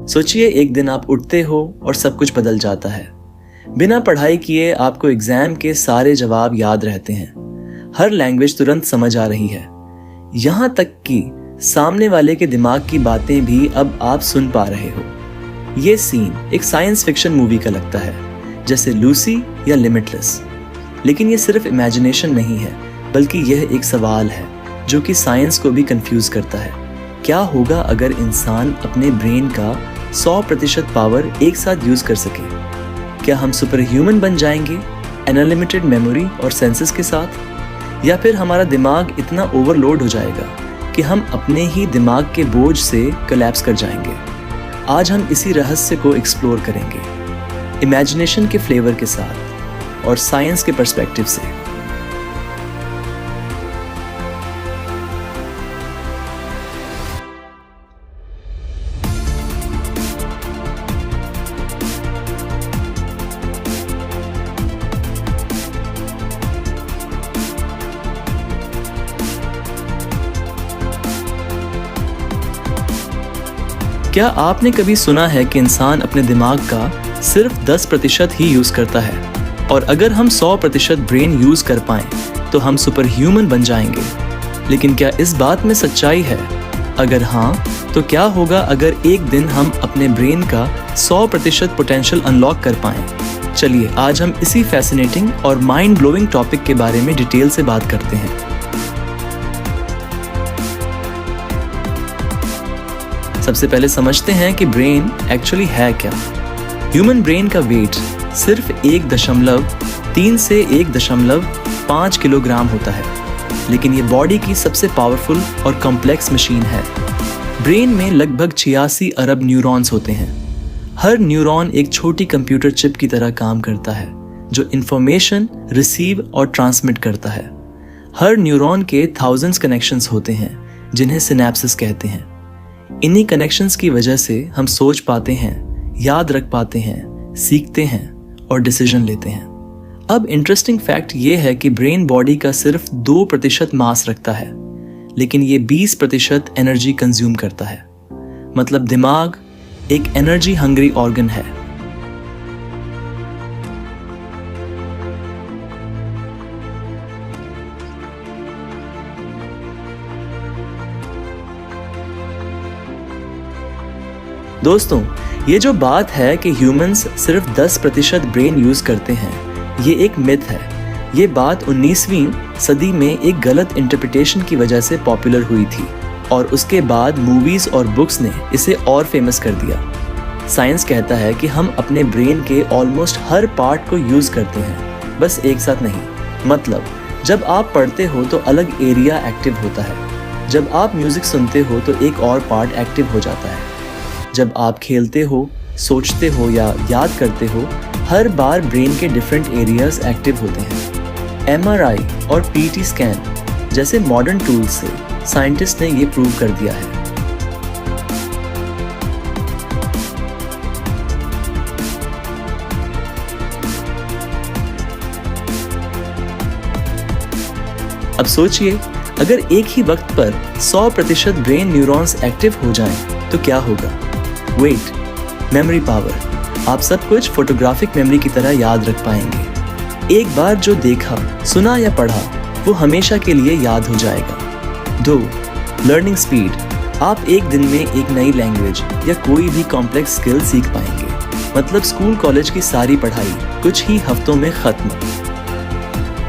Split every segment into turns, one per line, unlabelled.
सोचिए एक दिन आप उठते हो और सब कुछ बदल जाता है। बिना पढ़ाई किए आपको एग्जाम के सारे जवाब याद रहते हैं। हर लैंग्वेज तुरंत समझ आ रही है। यहाँ तक कि सामने वाले के दिमाग की बातें भी अब आप सुन पा रहे हो। ये सीन एक साइंस फिक्शन मूवी का लगता है, जैसे लूसी या लिमिटलेस। लेकिन ये सिर्फ इमेजिनेशन नहीं है, बल्कि यह एक सवाल है जो कि साइंस को भी कंफ्यूज करता है। क्या होगा अगर इंसान अपने ब्रेन का 100% पावर एक साथ यूज कर सके? क्या हम सुपर ह्यूमन बन जाएंगे अनलिमिटेड मेमोरी और सेंसेस के साथ? या फिर हमारा दिमाग इतना ओवरलोड हो जाएगा कि हम अपने ही दिमाग के बोझ से कोलैप्स कर जाएंगे? आज हम इसी रहस्य को एक्सप्लोर करेंगे, इमेजिनेशन के फ्लेवर के साथ और साइंस के पर्सपेक्टिव से। क्या आपने कभी सुना है कि इंसान अपने दिमाग का सिर्फ 10% ही यूज करता है, और अगर हम 100% ब्रेन यूज कर पाएं तो हम सुपर ह्यूमन बन जाएंगे? लेकिन क्या इस बात में सच्चाई है? अगर हाँ, तो क्या होगा अगर एक दिन हम अपने ब्रेन का 100% पोटेंशियल अनलॉक कर पाएं? चलिए आज हम इसी फैसिनेटिंग और माइंड ब्लोइंग टॉपिक के बारे में डिटेल से बात करते हैं। सबसे पहले समझते हैं कि ब्रेन एक्चुअली है क्या। ह्यूमन ब्रेन का वेट सिर्फ 1.3 से 1.5 किलोग्राम होता है, लेकिन ये बॉडी की सबसे पावरफुल और कॉम्प्लेक्स मशीन है। ब्रेन में लगभग 86 अरब न्यूरॉन्स होते हैं। हर न्यूरॉन एक छोटी कंप्यूटर चिप की तरह काम करता है, जो इंफॉर्मेशन रिसीव और ट्रांसमिट करता है। हर न्यूरॉन के थाउजेंड्स कनेक्शंस होते हैं, जिन्हें सिनेप्सिस कहते हैं। इन्हीं कनेक्शंस की वजह से हम सोच पाते हैं, याद रख पाते हैं, सीखते हैं और डिसीजन लेते हैं। अब इंटरेस्टिंग फैक्ट ये है कि ब्रेन बॉडी का सिर्फ 2% मास रखता है, लेकिन ये 20% एनर्जी कंज्यूम करता है। मतलब दिमाग एक एनर्जी हंग्री ऑर्गन है। दोस्तों, ये जो बात है कि ह्यूमंस सिर्फ 10% ब्रेन यूज करते हैं, ये एक मिथ है। ये बात 19वीं सदी में एक गलत इंटरप्रिटेशन की वजह से पॉपुलर हुई थी, और उसके बाद मूवीज और बुक्स ने इसे और फेमस कर दिया। साइंस कहता है कि हम अपने ब्रेन के ऑलमोस्ट हर पार्ट को यूज करते हैं, बस एक साथ नहीं। मतलब जब आप पढ़ते हो तो अलग एरिया एक्टिव होता है, जब आप म्यूजिक सुनते हो तो एक और पार्ट एक्टिव हो जाता है, जब आप खेलते हो, सोचते हो या याद करते हो, हर बार ब्रेन के डिफरेंट एरियाज एक्टिव होते हैं। MRI और PT स्कैन जैसे मॉडर्न टूल्स से साइंटिस्ट ने ये प्रूव कर दिया है। अब सोचिए, अगर एक ही वक्त पर 100% ब्रेन न्यूरॉन्स एक्टिव हो जाएं, तो क्या होगा? Wait, memory power. आप सब कुछ फोटोग्राफिक मेमोरी की तरह याद रख पाएंगे। एक बार जो देखा, सुना या पढ़ा, वो हमेशा के लिए याद हो जाएगा। 2. Learning speed. आप एक दिन में एक नई लैंग्वेज या कोई भी कॉम्प्लेक्स स्किल सीख पाएंगे। मतलब स्कूल कॉलेज की सारी पढ़ाई कुछ ही हफ्तों में खत्म।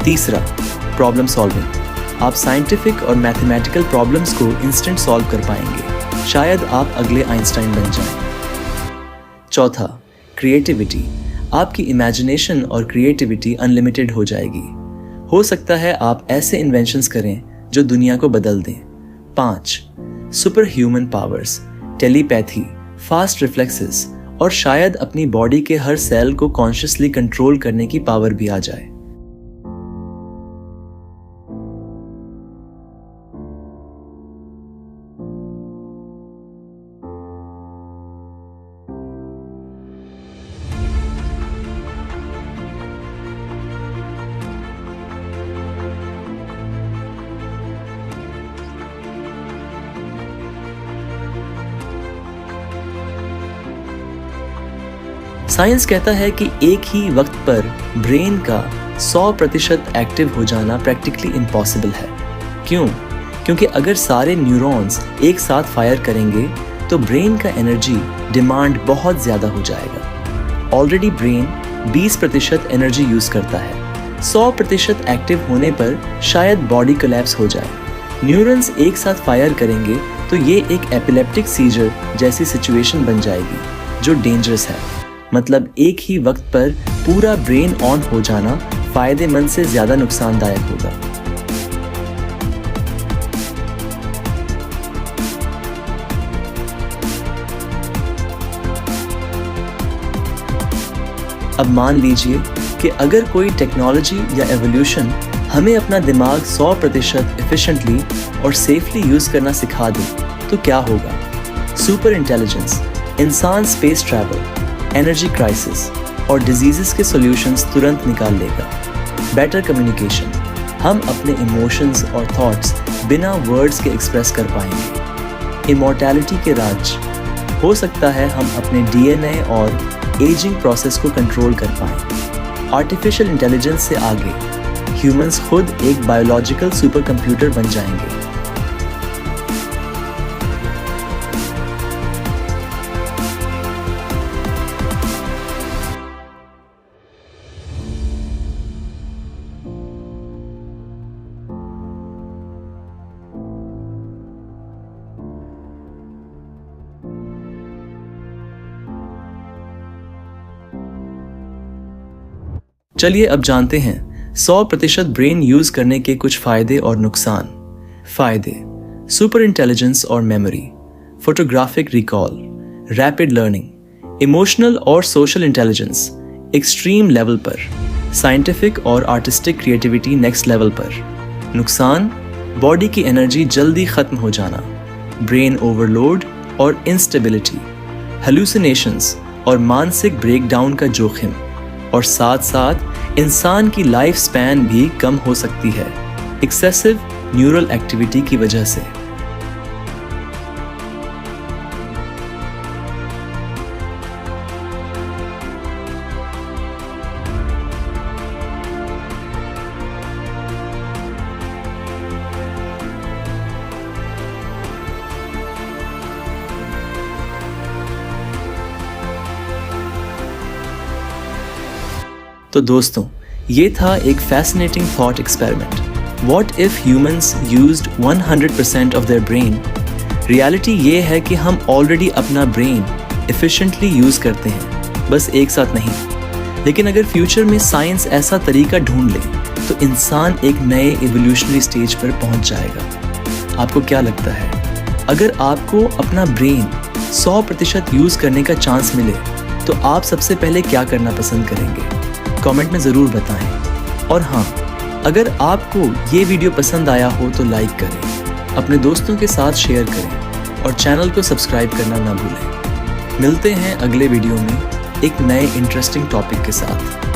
3. Problem solving. आप साइंटिफिक और मैथमेटिकल प्रॉब्लम्स को इंस्टेंट सॉल्व कर पाएंगे। शायद आप अगले आइंस्टाइन बन जाएं। 4. क्रिएटिविटी। आपकी इमेजिनेशन और क्रिएटिविटी अनलिमिटेड हो जाएगी। हो सकता है आप ऐसे इन्वेंशंस करें जो दुनिया को बदल दें। 5. Super human powers. Telepathy, fast reflexes और शायद अपनी बॉडी के हर सेल को कॉन्शियसली कंट्रोल करने की पावर भी आ जाए। साइंस कहता है कि एक ही वक्त पर ब्रेन का 100% एक्टिव हो जाना प्रैक्टिकली इम्पॉसिबल है। क्यों? क्योंकि अगर सारे न्यूरॉन्स एक साथ फायर करेंगे तो ब्रेन का एनर्जी डिमांड बहुत ज़्यादा हो जाएगा। ऑलरेडी ब्रेन 20% एनर्जी यूज़ करता है। 100% एक्टिव होने पर शायद बॉडी कोलैप्स हो जाए। न्यूरॉन्स एक साथ फायर करेंगे तो ये एक एपिलेप्टिक सीजर जैसी सिचुएशन बन जाएगी जो डेंजरस है। मतलब एक ही वक्त पर पूरा ब्रेन ऑन हो जाना फायदेमंद से ज़्यादा नुकसानदायक होगा। अब मान लीजिए कि अगर कोई टेक्नोलॉजी या एवोल्यूशन हमें अपना दिमाग 100% एफिशिएंटली और सेफली यूज़ करना सिखा दे तो क्या होगा? सुपर इंटेलिजेंस, इंसान स्पेस ट्रैवल, एनर्जी क्राइसिस और डिजीज़ेस के सॉल्यूशंस तुरंत निकाल लेगा। बेटर कम्युनिकेशन, हम अपने इमोशंस और थॉट्स बिना वर्ड्स के एक्सप्रेस कर पाएंगे। इमॉर्टैलिटी के राज, हो सकता है हम अपने डीएनए और एजिंग प्रोसेस को कंट्रोल कर पाएं। आर्टिफिशियल इंटेलिजेंस से आगे ह्यूमंस खुद एक बायोलॉजिकल सुपर कंप्यूटर बन जाएंगे। चलिए अब जानते हैं 100% ब्रेन यूज करने के कुछ फायदे और नुकसान। फायदे: सुपर इंटेलिजेंस और memory, photographic recall, rapid learning, emotional और सोशल इंटेलिजेंस एक्सट्रीम लेवल पर, साइंटिफिक और आर्टिस्टिक क्रिएटिविटी नेक्स्ट लेवल पर। नुकसान: बॉडी की एनर्जी जल्दी खत्म हो जाना, ब्रेन ओवरलोड और इंस्टेबिलिटी, हेलुसिनेशंस और मानसिक ब्रेकडाउन का जोखिम, और साथ साथ इंसान की लाइफ स्पैन भी कम हो सकती है एक्सेसिव न्यूरल एक्टिविटी की वजह से। तो दोस्तों, ये था एक fascinating thought experiment. What if humans used 100% of their brain? Reality ये है कि हम ऑलरेडी अपना ब्रेन एफिशिएंटली यूज करते हैं, बस एक साथ नहीं। लेकिन अगर फ्यूचर में साइंस ऐसा तरीका ढूंढ ले तो इंसान एक नए इवोल्यूशनरी स्टेज पर पहुंच जाएगा। आपको क्या लगता है? अगर आपको अपना ब्रेन 100% यूज करने का चांस मिले तो आप सबसे पहले क्या करना पसंद करेंगे? कमेंट में ज़रूर बताएं। और हाँ, अगर आपको ये वीडियो पसंद आया हो तो लाइक करें, अपने दोस्तों के साथ शेयर करें और चैनल को सब्सक्राइब करना ना भूलें। मिलते हैं अगले वीडियो में एक नए इंटरेस्टिंग टॉपिक के साथ।